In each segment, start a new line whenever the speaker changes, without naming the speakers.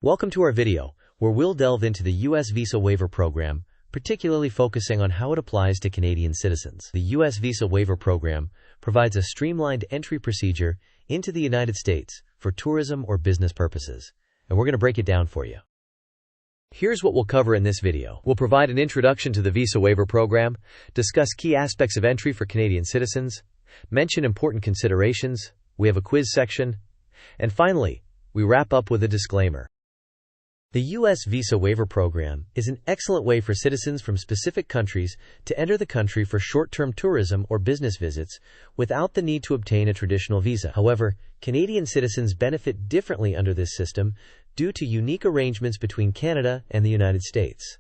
Welcome to our video, where we'll delve into the US Visa Waiver Program, particularly focusing on how it applies to Canadian citizens. The US Visa Waiver Program provides a streamlined entry procedure into the United States for tourism or business purposes, and we're going to break it down for you. Here's what we'll cover in this video. We'll provide an introduction to the Visa Waiver Program, discuss key aspects of entry for Canadian citizens, mention important considerations, we have a quiz section, and finally, we wrap up with a disclaimer. The US Visa Waiver Program is an excellent way for citizens from specific countries to enter the country for short-term tourism or business visits without the need to obtain a traditional visa. However, Canadian citizens benefit differently under this system due to unique arrangements between Canada and the United States.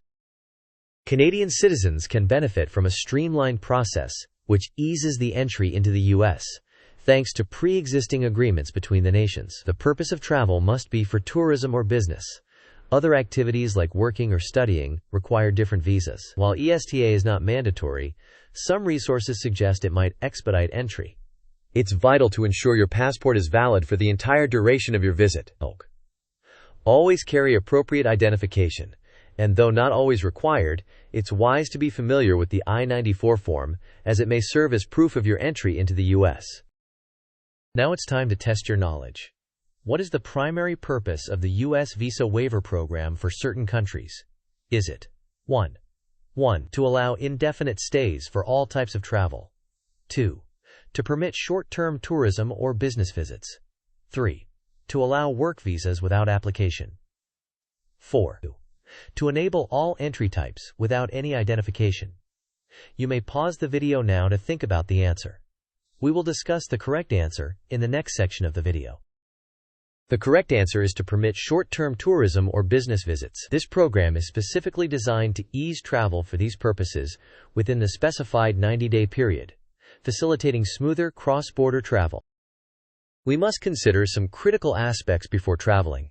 Canadian citizens can benefit from a streamlined process which eases the entry into the U.S., thanks to pre-existing agreements between the nations. The purpose of travel must be for tourism or business. Other activities like working or studying require different visas. While ESTA is not mandatory, some resources suggest it might expedite entry. It's vital to ensure your passport is valid for the entire duration of your visit. Always carry appropriate identification, and though not always required, it's wise to be familiar with the I-94 form, as it may serve as proof of your entry into the U.S. Now it's time to test your knowledge. What is the primary purpose of the US Visa Waiver Program for certain countries? Is it 1. To allow indefinite stays for all types of travel. 2. To permit short-term tourism or business visits. 3. To allow work visas without application. 4. To enable all entry types without any identification. You may pause the video now to think about the answer. We will discuss the correct answer in the next section of the video. The correct answer is to permit short-term tourism or business visits. This program is specifically designed to ease travel for these purposes within the specified 90-day period, facilitating smoother cross-border travel. We must consider some critical aspects before traveling.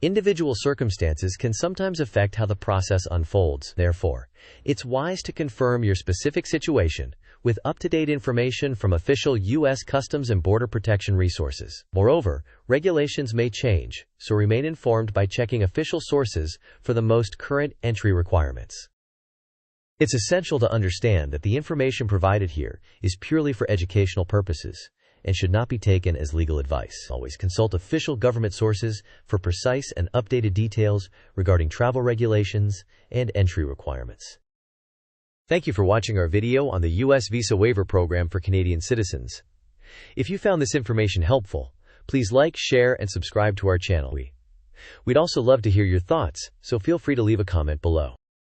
Individual circumstances can sometimes affect how the process unfolds. Therefore, it's wise to confirm your specific situation with up-to-date information from official U.S. Customs and Border Protection resources. Moreover, regulations may change, so remain informed by checking official sources for the most current entry requirements. It's essential to understand that the information provided here is purely for educational purposes and should not be taken as legal advice. Always consult official government sources for precise and updated details regarding travel regulations and entry requirements. Thank you for watching our video on the US Visa Waiver Program for Canadian citizens. If you found this information helpful, please like, share, and subscribe to our channel. We'd also love to hear your thoughts, so feel free to leave a comment below.